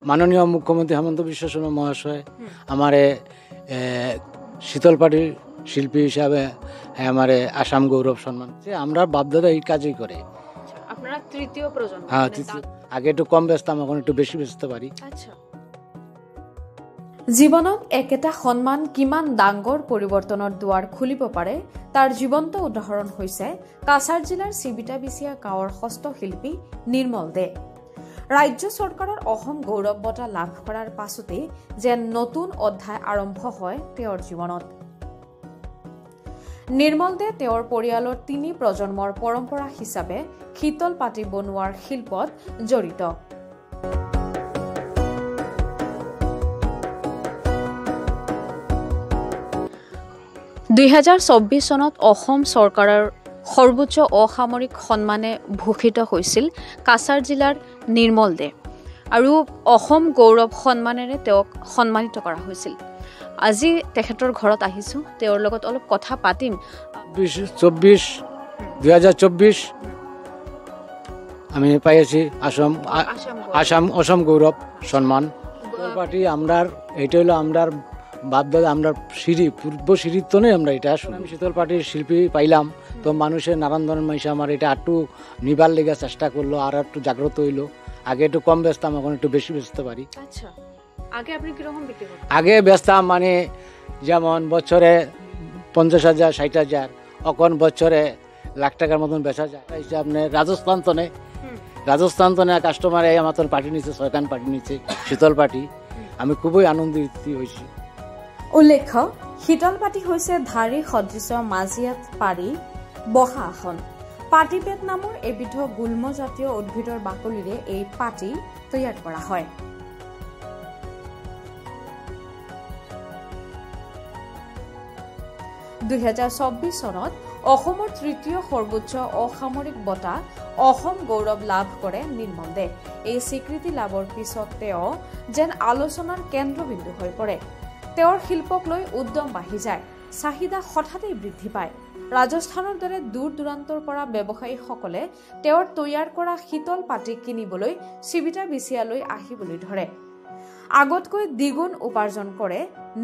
মাননীয় মুখ্যমন্ত্রী হেমন্ত বিশ্ব শর্মা মহাশয় আমারে শীতলপাটির শিল্পী হিসাবে আমারে আসাম গৌরব সম্মান। আমরা বাপদাদা এই কাজই করে। আপনারা তৃতীয় প্রজন্ম? হ্যাঁ, আগে একটু কম বেচতাম, এখন একটু বেশি বেচতে পারি। আচ্ছা। জীৱনত একেটা সন্মান কিমান ডাঙৰ পৰিৱৰ্তনৰ দুৱাৰ খুলিব পাৰে তাৰ জীৱন্ত উদাহৰণ হৈছে কাছাৰ জিলাৰ চিবিটাবিচিয়া গাঁৱৰ হস্তশিল্পী নিৰ্মল দে। ৰাজ্য চৰকাৰৰ অসম গৌৰৱ বঁটা লাভ কৰাৰ পাছতেই যেন নতুন অধ্যায় আৰম্ভ হয় তেওঁৰ জীৱনত। নিৰ্মল দে তেওঁৰ পৰিয়ালৰ ৩ প্ৰজন্মৰ পৰম্পৰা হিচাপে শীতল পাটি বনোৱাৰ শিল্পত জড়িত। (২০২৪) চনত অসম চৰকাৰৰ সৰ্বোচ্চ অসামৰিক সন্মানে ভূষিত হৈছিল কাছাৰ জিলাৰ নিৰ্মল দে আৰু অসম গৌৰৱ সন্মানেৰে তেওঁক সন্মানিত কৰা হৈছিল। আজি তেখেতৰ ঘৰত আহিছোঁ, তেওঁৰ লগত অলপ কথা পাতিম। 2024 আমি পাইছি আসাম গৌরব সম্মান। পার্টি আমরা এটা হলো আমরা বাপদাদা আমরা সিঁড়ি পূর্ব সিঁড়ির তনে আমরা এটা শুনি। আমি শীতল পাটির শিল্পী পাইলাম, তো মানুষের নানান ধরনের মানুষ আমার এটা একটু নিবার লেগে চেষ্টা করলো, আর একটু জাগ্রত হইলো। আগে একটু কম বেচতাম, এখন একটু বেশি বেচতে পারি। আচ্ছা, আগে আপনি কিরকম বিক্রি করতেন? আগে বেচতাম মানে যেমন বছরে 50,000 60,000, এখন বছরে লাখ টাকার মতন বেচা যায়। আপনি রাজস্থান তনে কাস্টমার আমার পার্টি নিচ্ছে, 6খান পার্টি নিচ্ছে শীতল পাটি। আমি খুবই আনন্দিত হয়েছি। উল্লেখ্য, শীতল পাটি হৈছে ধাৰী সদৃশ মাজিয়াত পাৰি বহা আসন। পাটিপেট নামৰ এবিধ গুল্মজাতীয় উদ্ভিদৰ বাকলিৰে এই পাটি তৈয়াৰ কৰা হয়। (২০২৪) চনত অসমৰ তৃতীয় সৰ্বোচ্চ অসামৰিক বঁটা অসম গৌৰৱ লাভ কৰে নিৰ্মল দে। এই স্বীকৃতি লাভৰ পিছত তেওঁ যেন আলোচনাৰ কেন্দ্ৰবিন্দু হৈ পৰে। তেওঁৰ শিল্পক লৈ উদ্যম বাঢ়ি যায়, চাহিদা হঠাতেই বৃদ্ধি পায়। ৰাজস্থানৰ দৰে দূৰ দূৰান্তৰ পৰা ব্যৱসায়ীসকলে তেওঁৰ তৈয়াৰ কৰা শীতল পাটি কিনিবলৈ চিবিটাবিচিয়ালৈ আহিবলৈ ধৰে। আগতকৈ দ্বিগুণ উপাৰ্জন কৰে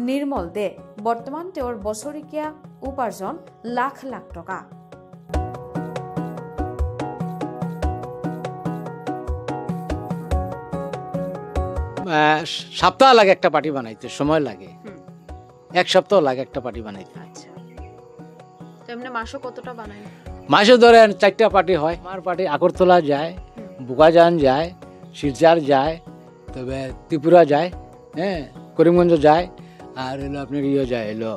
নিৰ্মল দে। বৰ্তমান তেওঁৰ বছৰেকীয়া উপাৰ্জন লাখ লাখ টকা। সপ্তাহ লাগে একটা পাটি বানাইতে, সময় লাগে 1 সপ্তাহ লাগে একটা পাটি বানাইতে। আচ্ছা, তো এমনি মাসে কতটা বানায়? মাসে ধরেন 4টা পাটি হয়। আমার পাটি আগরতলা যায়, বুকাজান যায়, শিলচর যায়, তবে ত্রিপুরা যায়, হ্যাঁ, করিমগঞ্জ যায়, আর হলো আপনার যায় হলো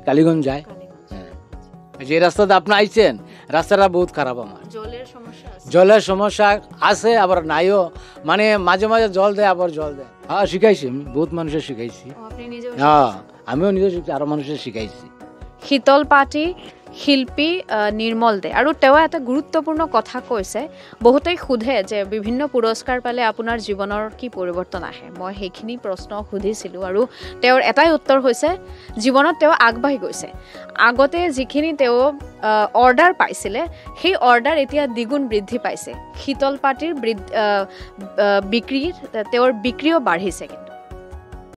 কালীগঞ্জ যায়। যে রাস্তাতে আপনি আইছেন, রাস্তাটা বহুত খারাপ। আমার জলের সমস্যা আছে, আবার নাইও, মানে মাঝে মাঝে জল দেয়, আবার জল দেয়। হ্যাঁ, শিখাইছি আমি, বহুত মানুষের শিখাইছি। হ্যাঁ, আমিও নিজে শিখছি, আরো মানুষের শিখাইছি। শীতল পাটি শিল্পী নিৰ্মল দে। আৰু তেওঁ এটা গুৰুত্বপূৰ্ণ কথা কৈছে, বহুতেই সোধে যে বিভিন্ন পুৰস্কাৰ পালে আপোনাৰ জীৱনৰ কি পৰিৱৰ্তন আহে। মই সেইখিনি প্ৰশ্ন সুধিছিলোঁ আৰু তেওঁৰ এটাই উত্তৰ হৈছে জীৱনত তেওঁ আগবাঢ়ি গৈছে। আগতে যিখিনি তেওঁ অৰ্ডাৰ পাইছিলে, সেই অৰ্ডাৰ এতিয়া দ্বিগুণ বৃদ্ধি পাইছে। শীতল পাটিৰ তেওঁৰ বিক্ৰীও বাঢ়িছে। কিন্তু